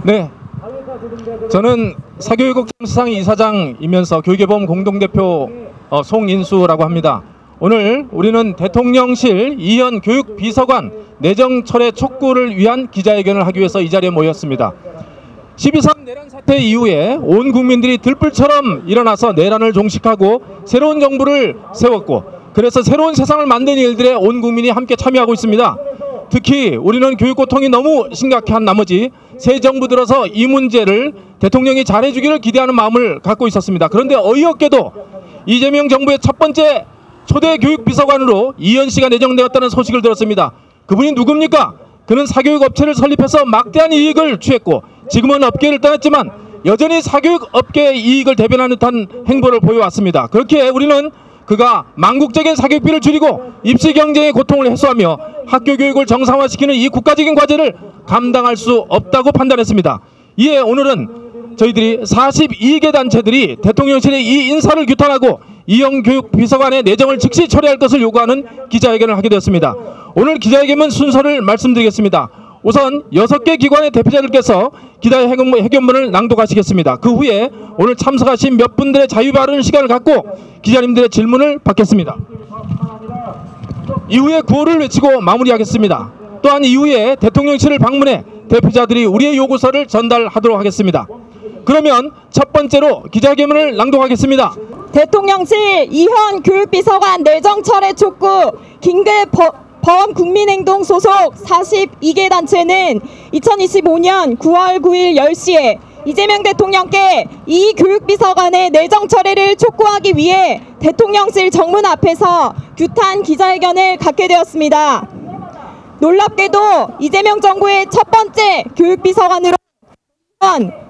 네, 저는 사교육걱정수상 이사장이면서 교육개범 공동대표 송인수라고 합니다. 오늘 우리는 대통령실 이현 교육비서관 내정철회 촉구를 위한 기자회견을 하기 위해서 이 자리에 모였습니다. 12.3 내란 사태 이후에 온 국민들이 들불처럼 일어나서 내란을 종식하고 새로운 정부를 세웠고, 그래서 새로운 세상을 만드는 일들에 온 국민이 함께 참여하고 있습니다. 특히 우리는 교육 고통이 너무 심각한 나머지 새 정부 들어서 이 문제를 대통령이 잘해주기를 기대하는 마음을 갖고 있었습니다. 그런데 어이없게도 이재명 정부의 첫 번째 초대 교육비서관으로 이현 씨가 내정되었다는 소식을 들었습니다. 그분이 누굽니까? 그는 사교육업체를 설립해서 막대한 이익을 취했고, 지금은 업계를 떠났지만 여전히 사교육업계의 이익을 대변하는 듯한 행보를 보여왔습니다. 그렇게 우리는 그가 망국적인 사교육비를 줄이고 입시 경쟁의 고통을 해소하며 학교 교육을 정상화시키는 이 국가적인 과제를 감당할 수 없다고 판단했습니다. 이에 오늘은 저희들이 42개 단체들이 대통령실의 이 인사를 규탄하고 이현 교육비서관의 내정을 즉시 처리할 것을 요구하는 기자회견을 하게 되었습니다. 오늘 기자회견 순서를 말씀드리겠습니다. 우선 6개 기관의 대표자들께서 기자회견문을 낭독하시겠습니다. 그 후에 오늘 참석하신 몇 분들의 자유 발언 시간을 갖고 기자님들의 질문을 받겠습니다. 이후에 구호를 외치고 마무리하겠습니다. 또한 이후에 대통령실을 방문해 대표자들이 우리의 요구서를 전달하도록 하겠습니다. 그러면 첫 번째로 기자회견문을 낭독하겠습니다. 대통령실 이현 교육비서관 내정철회 촉구 긴급 범국민행동 소속 42개 단체는 2025년 9월 9일 10시에 이재명 대통령께 이 교육비서관의 내정 철회를 촉구하기 위해 대통령실 정문 앞에서 규탄 기자회견을 갖게 되었습니다. 놀랍게도 이재명 정부의 첫 번째 교육비서관으로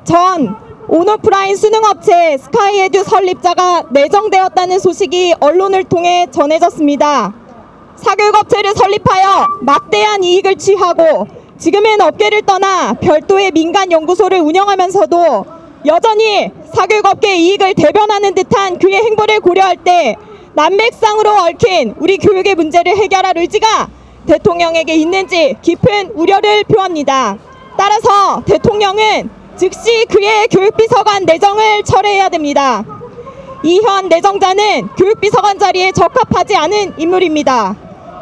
전 온오프라인 수능업체 스카이에듀 설립자가 내정되었다는 소식이 언론을 통해 전해졌습니다. 사교육업체를 설립하여 막대한 이익을 취하고 지금은 업계를 떠나 별도의 민간 연구소를 운영하면서도 여전히 사교육업계의 이익을 대변하는 듯한 그의 행보를 고려할 때 난맥상으로 얽힌 우리 교육의 문제를 해결할 의지가 대통령에게 있는지 깊은 우려를 표합니다. 따라서 대통령은 즉시 그의 교육비서관 내정을 철회해야 됩니다. 이현 내정자는 교육비서관 자리에 적합하지 않은 인물입니다.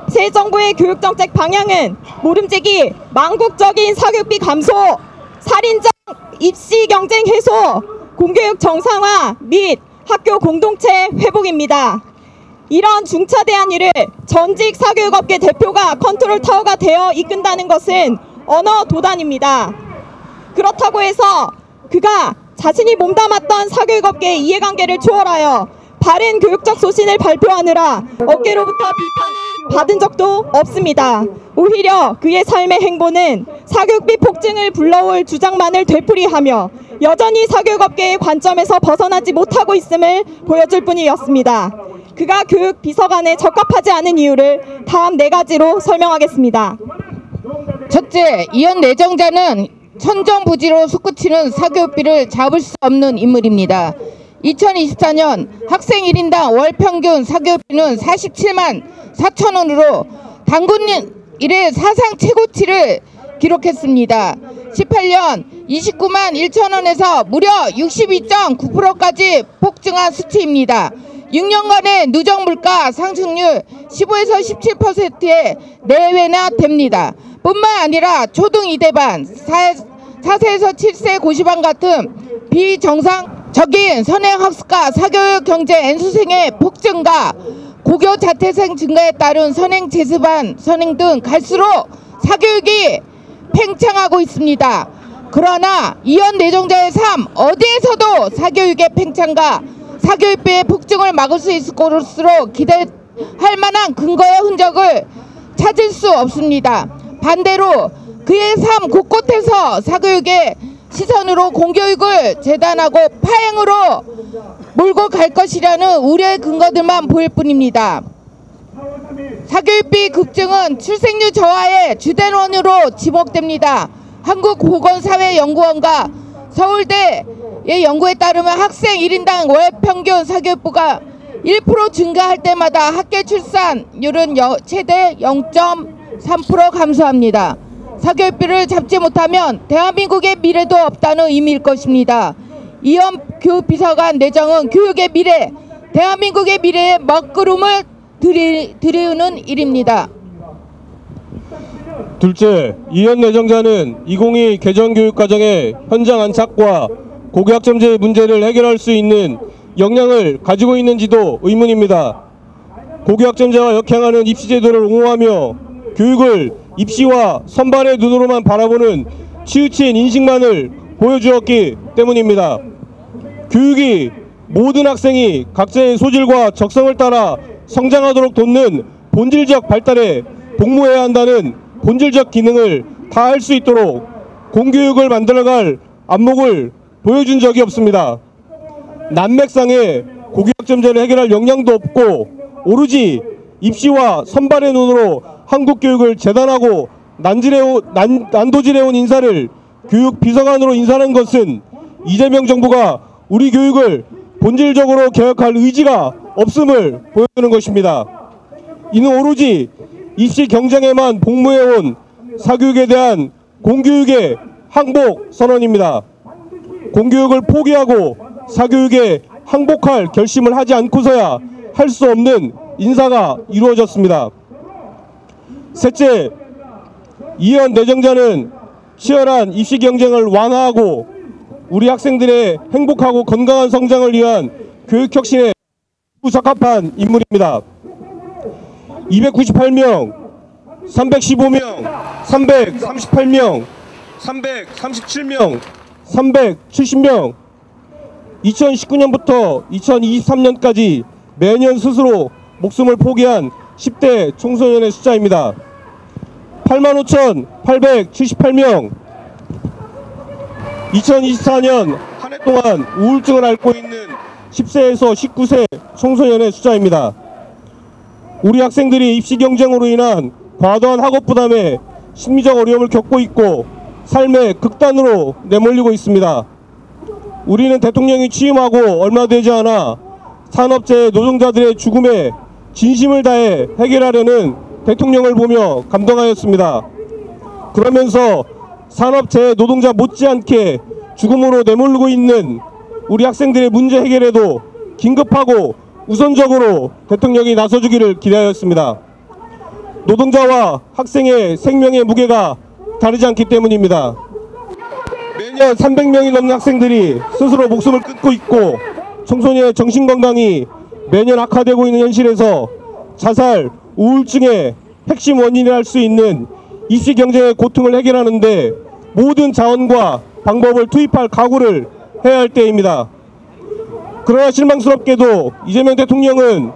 새 정부의 교육정책 방향은 모름지기 망국적인 사교육비 감소, 살인적 입시 경쟁 해소, 공교육 정상화 및 학교 공동체 회복입니다. 이런 중차대한 일을 전직 사교육업계 대표가 컨트롤 타워가 되어 이끈다는 것은 언어 도단입니다. 그렇다고 해서 그가 자신이 몸담았던 사교육업계의 이해관계를 초월하여 바른 교육적 소신을 발표하느라 업계로부터 비판을 받은 적도 없습니다. 오히려 그의 삶의 행보는 사교육비 폭증을 불러올 주장만을 되풀이하며 여전히 사교육업계의 관점에서 벗어나지 못하고 있음을 보여줄 뿐이었습니다. 그가 교육비서관에 적합하지 않은 이유를 다음 4가지로 설명하겠습니다. 첫째, 이현 내정자는 천정부지로 솟구치는 사교육비를 잡을 수 없는 인물입니다. 2024년 학생 1인당 월 평균 사교육비는 47만 4천 원으로 단군 이래 사상 최고치를 기록했습니다. 18년 29만 1천 원에서 무려 62.9%까지 폭증한 수치입니다. 6년간의 누적 물가 상승률 15에서 17%의 내외나 됩니다. 뿐만 아니라 초등 2대반, 4세에서 7세 고시반 같은 비정상적인 선행학습과 사교육 경제 N수생의 폭증과 고교 자퇴생 증가에 따른 선행 재수반 선행 등 갈수록 사교육이 팽창하고 있습니다. 그러나 이현 내정자의 삶 어디에서도 사교육의 팽창과 사교육비의 폭증을 막을 수 있을 것으로 기대할 만한 근거의 흔적을 찾을 수 없습니다. 반대로 그의 삶 곳곳에서 사교육의 시선으로 공교육을 재단하고 파행으로 몰고 갈 것이라는 우려의 근거들만 보일 뿐입니다. 사교육비 급증은 출생률 저하의 주된 원인으로 지목됩니다. 한국보건사회연구원과 서울대의 연구에 따르면 학생 1인당 월 평균 사교육비가 1% 증가할 때마다 학계 출산율은 최대 0.3% 감소합니다. 사교육비를 잡지 못하면 대한민국의 미래도 없다는 의미일 것입니다. 이현 교육비서관 내정은 교육의 미래, 대한민국의 미래의 먹구름을 들이우는 일입니다. 둘째, 이현 내정자는 2022 개정교육과정의 현장 안착과 고교학점제 문제를 해결할 수 있는 역량을 가지고 있는지도 의문입니다. 고교학점제와 역행하는 입시제도를 옹호하며 교육을 입시와 선발의 눈으로만 바라보는 치우친 인식만을 보여주었기 때문입니다. 교육이 모든 학생이 각자의 소질과 적성을 따라 성장하도록 돕는 본질적 발달에 복무해야 한다는 본질적 기능을 다할 수 있도록 공교육을 만들어갈 안목을 보여준 적이 없습니다. 난맥상의 고교학점제를 해결할 역량도 없고 오로지 입시와 선발의 눈으로 한국 교육을 재단하고 난도질해온 인사를 교육비서관으로 인사하는 것은 이재명 정부가 우리 교육을 본질적으로 개혁할 의지가 없음을 보여주는 것입니다. 이는 오로지 입시 경쟁에만 복무해온 사교육에 대한 공교육의 항복 선언입니다. 공교육을 포기하고 사교육에 항복할 결심을 하지 않고서야 할 수 없는 인사가 이루어졌습니다. 셋째, 이현 내정자는 치열한 입시 경쟁을 완화하고 우리 학생들의 행복하고 건강한 성장을 위한 교육혁신에 부적합한 인물입니다. 298명, 315명, 338명, 337명, 370명, 2019년부터 2023년까지 매년 스스로 목숨을 포기한 10대 청소년의 숫자입니다. 85,878명, 2024년 한 해 동안 우울증을 앓고 있는 10세에서 19세 청소년의 숫자입니다. 우리 학생들이 입시 경쟁으로 인한 과도한 학업 부담에 심리적 어려움을 겪고 있고 삶의 극단으로 내몰리고 있습니다. 우리는 대통령이 취임하고 얼마 되지 않아 산업재해 노동자들의 죽음에 진심을 다해 해결하려는 대통령을 보며 감동하였습니다. 그러면서 산업재해 노동자 못지않게 죽음으로 내몰리고 있는 우리 학생들의 문제 해결에도 긴급하고 우선적으로 대통령이 나서주기를 기대하였습니다. 노동자와 학생의 생명의 무게가 다르지 않기 때문입니다. 매년 300명이 넘는 학생들이 스스로 목숨을 끊고 있고 청소년의 정신건강이 매년 악화되고 있는 현실에서 자살, 우울증의 핵심 원인을 할 수 있는 입시 경쟁의 고통을 해결하는데 모든 자원과 방법을 투입할 각오를 해야 할 때입니다. 그러나 실망스럽게도 이재명 대통령은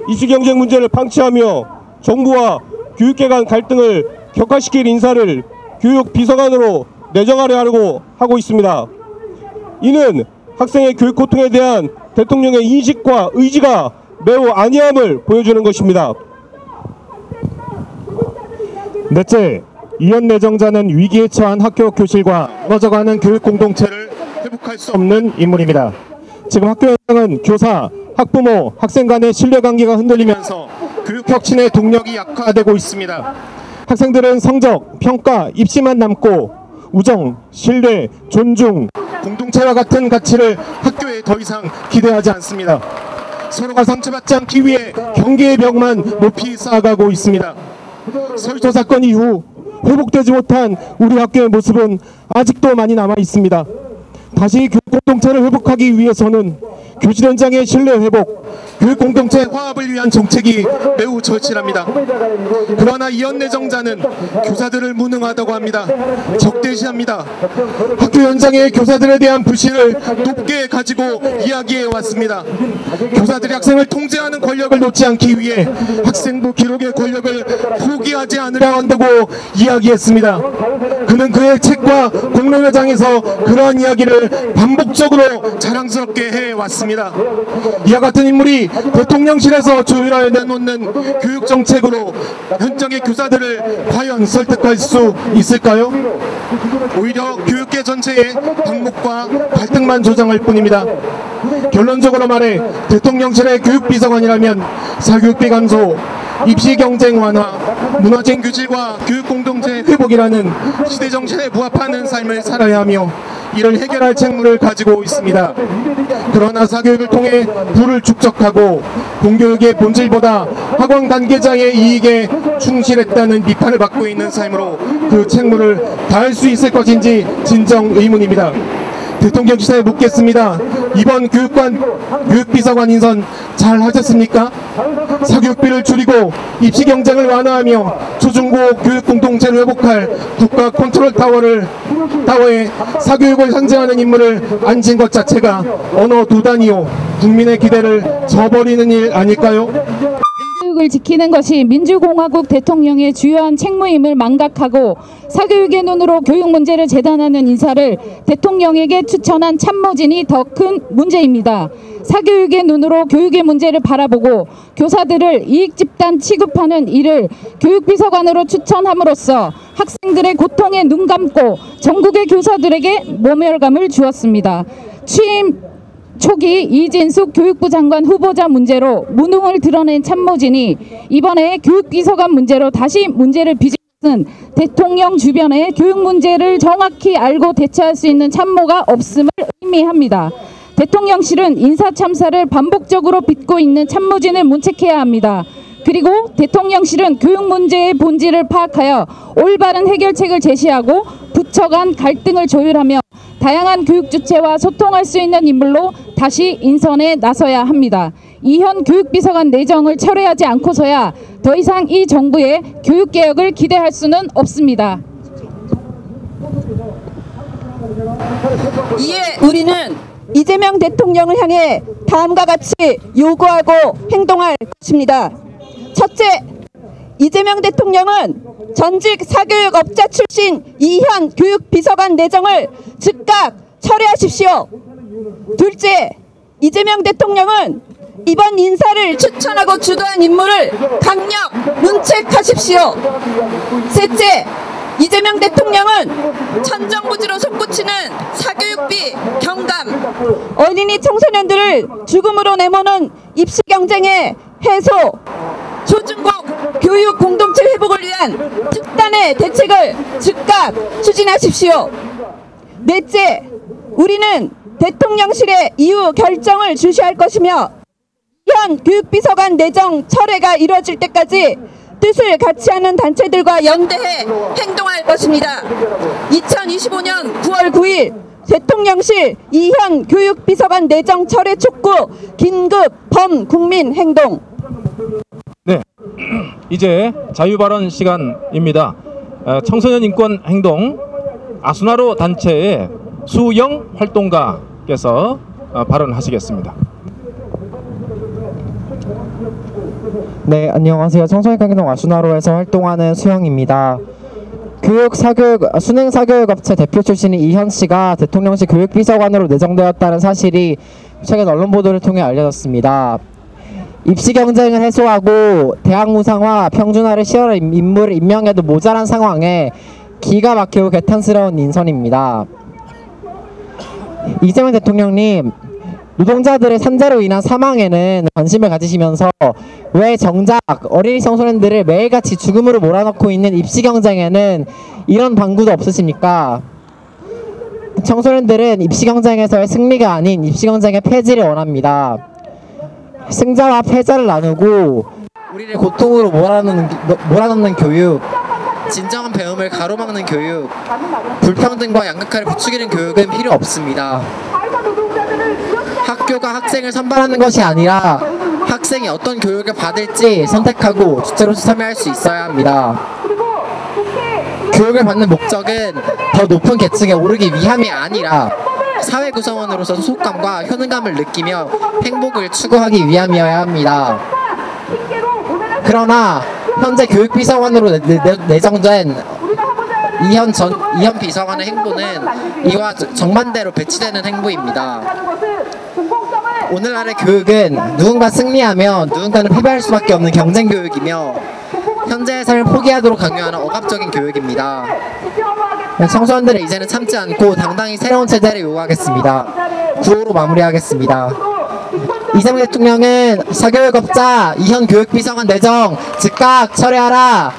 입시 경쟁 문제를 방치하며 정부와 교육계 간 갈등을 격화시킬 인사를 교육비서관으로 내정하려 하고 있습니다. 이는 학생의 교육 고통에 대한 대통령의 인식과 의지가 매우 안이함을 보여주는 것입니다. 넷째, 이현 내정자는 위기에 처한 학교 교실과 무너져가는 교육 공동체를 회복할 수 없는 인물입니다. 지금 학교 현장은 교사, 학부모, 학생 간의 신뢰관계가 흔들리면서 교육 혁신의 동력이 약화되고 있습니다. 학생들은 성적, 평가, 입시만 남고 우정, 신뢰, 존중, 공동체와 같은 가치를 학교에 더 이상 기대하지 않습니다. 서로가 상처받지 않기 위해 경계의 벽만 높이 쌓아가고 있습니다. 서울초 사건 이후 회복되지 못한 우리 학교의 모습은 아직도 많이 남아 있습니다. 다시 교육 공동체를 회복하기 위해서는 교실 현장의 신뢰 회복, 교육 공동체 화합을 위한 정책이 매우 절실합니다. 그러나 이현 내정자는 교사들을 무능하다고 합니다. 적대시합니다. 학교 현장의 교사들에 대한 불신을 높게 가지고 이야기해 왔습니다. 교사들이 학생을 통제하는 권력을 놓지 않기 위해 학생부 기록의 권력을 포기하지 않으려 한다고 이야기했습니다. 그는 그의 책과 공론회장에서 그러한 이야기를 반복적으로 자랑스럽게 해왔습니다. 이와 같은 인물이 대통령실에서 조율하여 내놓는 교육정책으로 현장의 교사들을 과연 설득할 수 있을까요? 오히려 교육계 전체의 반목과 갈등만 조장할 뿐입니다. 결론적으로 말해 대통령실의 교육비서관이라면 사교육비 감소, 입시 경쟁 완화, 문화적 규질과 교육 공동체 회복이라는 시대 정신에 부합하는 삶을 살아야 하며 이를 해결할 책무를 가지고 있습니다. 그러나 사교육을 통해 부를 축적하고 공교육의 본질보다 학원 관계자의 이익에 충실했다는 비판을 받고 있는 삶으로 그 책무를 다할 수 있을 것인지 진정 의문입니다. 대통령실에 묻겠습니다. 이번 교육비서관 인선 잘 하셨습니까? 사교육비를 줄이고 입시 경쟁을 완화하며 초중고 교육 공동체를 회복할 국가 컨트롤 타워에 사교육을 상징하는 인물을 앉힌 것 자체가 언어 두 단위요 국민의 기대를 저버리는 일 아닐까요? 사교육을 지키는 것이 민주공화국 대통령의 주요한 책무임을 망각하고 사교육의 눈으로 교육 문제를 재단하는 인사를 대통령에게 추천한 참모진이 더 큰 문제입니다. 사교육의 눈으로 교육의 문제를 바라보고 교사들을 이익집단 취급하는 이를 교육비서관으로 추천함으로써 학생들의 고통에 눈 감고 전국의 교사들에게 모멸감을 주었습니다. 취임 초기 이진숙 교육부 장관 후보자 문제로 무능을 드러낸 참모진이 이번에 교육비서관 문제로 다시 문제를 빚은 것은 대통령 주변에 교육 문제를 정확히 알고 대처할 수 있는 참모가 없음을 의미합니다. 대통령실은 인사참사를 반복적으로 빚고 있는 참모진을 문책해야 합니다. 그리고 대통령실은 교육 문제의 본질을 파악하여 올바른 해결책을 제시하고 부처 간 갈등을 조율하며 다양한 교육 주체와 소통할 수 있는 인물로 다시 인선에 나서야 합니다. 이현 교육비서관 내정을 철회하지 않고서야 더 이상 이 정부의 교육개혁을 기대할 수는 없습니다. 이에 우리는 이재명 대통령을 향해 다음과 같이 요구하고 행동할 것입니다. 첫째, 이재명 대통령은 전직 사교육업자 출신 이현 교육비서관 내정을 즉각 철회하십시오. 둘째, 이재명 대통령은 이번 인사를 추천하고 주도한 인물을 강력 문책하십시오. 셋째, 이재명 대통령은 천정부지로 솟구치는 사교육비 경감, 어린이 청소년들을 죽음으로 내모는 입시 경쟁의 해소, 초중고 교육 공동체 회복을 위한 특단의 대책을 즉각 추진하십시오. 넷째, 우리는 대통령실의 이후 결정을 주시할 것이며 현 교육비서관 내정 철회가 이루어질 때까지 뜻을 같이 하는 단체들과 연대해 행동할 것입니다. 2025년 9월 9일 대통령실 이현 교육비서관 내정 철회 촉구 긴급 범국민 행동. 네, 이제 자유발언 시간입니다. 청소년 인권 행동 아수나로 단체의 수영 활동가께서 발언하시겠습니다. 네, 안녕하세요. 청소년인권 아수나로에서 활동하는 수영입니다. 수능 사교육업체 대표 출신인 이현 씨가 대통령실 교육비서관으로 내정되었다는 사실이 최근 언론 보도를 통해 알려졌습니다. 입시 경쟁을 해소하고 대학 무상화, 평준화를 시현할 인물을 임명해도 모자란 상황에 기가 막히고 개탄스러운 인선입니다. 이재명 대통령님, 노동자들의 산재로 인한 사망에는 관심을 가지시면서 왜 정작 어린이 청소년들을 매일같이 죽음으로 몰아넣고 있는 입시 경쟁에는 이런 방구도 없으십니까? 청소년들은 입시 경쟁에서의 승리가 아닌 입시 경쟁의 폐지를 원합니다. 승자와 패자를 나누고 우리를 고통으로 몰아넣는 교육, 진정한 배움을 가로막는 교육, 불평등과 양극화를 부추기는 교육은 필요 없습니다. 학교가 학생을 선발하는 것이 아니라 학생이 어떤 교육을 받을지 선택하고 주체로 참여할 수 있어야 합니다. 교육을 받는 목적은 더 높은 계층에 오르기 위함이 아니라 사회 구성원으로서 소속감과 효능감을 느끼며 행복을 추구하기 위함이어야 합니다. 그러나 현재 교육비서관으로 내정된 이현 비서관의 행보는 이와 정반대로 배치되는 행보입니다. 오늘날의 교육은 누군가 승리하면 누군가는 패배할 수밖에 없는 경쟁 교육이며 현재의 삶을 포기하도록 강요하는 억압적인 교육입니다. 청소년들은 이제는 참지 않고 당당히 새로운 체제를 요구하겠습니다. 구호로 마무리하겠습니다. 이재명 대통령은 사교육업자 이현 교육비서관 내정 즉각 철회하라.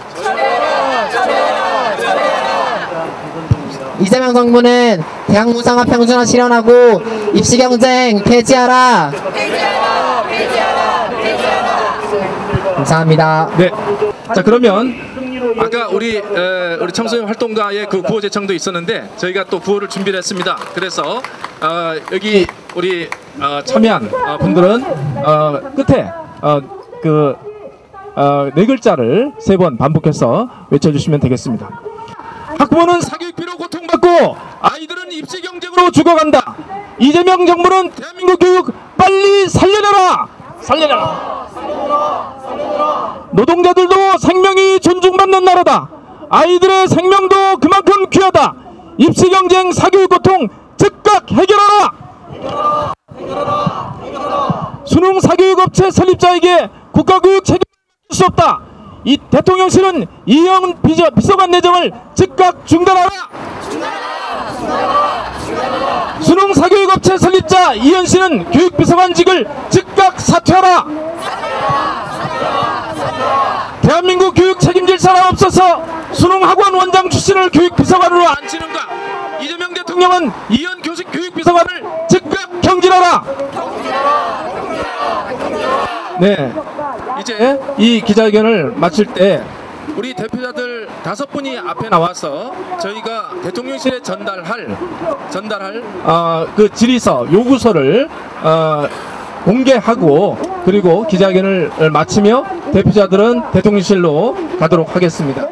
이재명 정부는 대학 무상화 평준화 실현하고 입시 경쟁 폐지하라. 감사합니다. 네. 자, 그러면 아까 우리 청소년 활동가의 그 구호 제청도 있었는데 저희가 또 구호를 준비를 했습니다. 그래서 여기 우리 참여한 분들은 끝에 네 글자를 3번 반복해서 외쳐주시면 되겠습니다. 학부모는 사교육비로 고통받고 아이들은 입시 경쟁으로 죽어간다. 이재명 정부는 대한민국 교육 빨리 살려내라. 살려내라. 노동자들도 생명이 존중받는 나라다. 아이들의 생명도 그만큼 귀하다. 입시 경쟁 사교육 고통 즉각 해결하라. 수능 사교육업체 설립자에게 국가교육 책임을 질 수 없다. 이 대통령실은 이현 비서관 내정을 즉각 중단하라. 수능 사교육업체 설립자 이현 씨는 교육비서관직을 즉각 사퇴하라. 대한민국 교육 책임질 사람 없어서 수능학원 원장 출신을 교육비서관으로 앉히는가. 이재명 대통령은 이현 교육비서관을 즉각 경질하라. 네, 이제 이 기자회견을 마칠 때 우리 대표자들 5분이 앞에 나와서 저희가 대통령실에 전달할 그 질의서 요구서를 공개하고 그리고 기자회견을 마치며 대표자들은 대통령실로 가도록 하겠습니다.